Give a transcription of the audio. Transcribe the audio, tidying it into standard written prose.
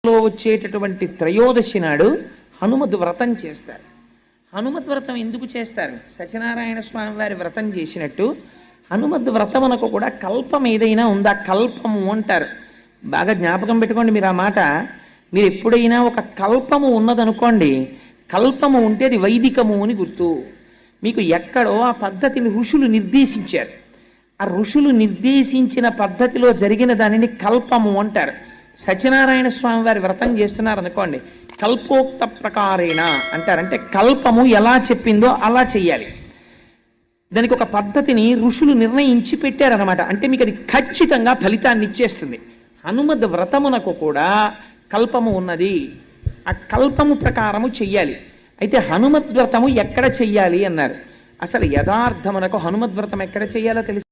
లో వచ్చేటటువంటి త్రయోదశి నాడు హనుమద్ వ్రతం చేస్తారు. హనుమద్ వ్రతం ఎందుకు చేస్తారు? సత్యనారాయణ స్వామి వారి వ్రతం చేసినట్టు హనుమద్ వ్రతమునకు కూడా కల్పం ఏదైనా ఉందా? కల్పము అంటారు. బాగా జ్ఞాపకం పెట్టుకోండి మీరు ఆ మాట. మీరు ఎప్పుడైనా ఒక కల్పము ఉన్నదనుకోండి, కల్పము ఉంటే అది వైదికము అని గుర్తు. మీకు ఎక్కడో ఆ పద్ధతిని ఋషులు నిర్దేశించారు. ఆ ఋషులు నిర్దేశించిన పద్ధతిలో జరిగిన దానిని కల్పము అంటారు. సత్యనారాయణ స్వామి వారి వ్రతం చేస్తున్నారు అనుకోండి, కల్పోక్త ప్రకారేణ అంటారు. అంటే కల్పము ఎలా చెప్పిందో అలా చెయ్యాలి. దానికి ఒక పద్ధతిని ఋషులు నిర్ణయించి పెట్టారనమాట. అంటే మీకు అది ఖచ్చితంగా ఫలితాన్ని ఇచ్చేస్తుంది. హనుమద్ వ్రతమునకు కూడా కల్పము ఉన్నది. ఆ కల్పము ప్రకారము చెయ్యాలి. అయితే హనుమద్ వ్రతము ఎక్కడ చెయ్యాలి అన్నారు. అసలు యథార్థమునకు హనుమద్ వ్రతం ఎక్కడ చెయ్యాలో తెలుసు.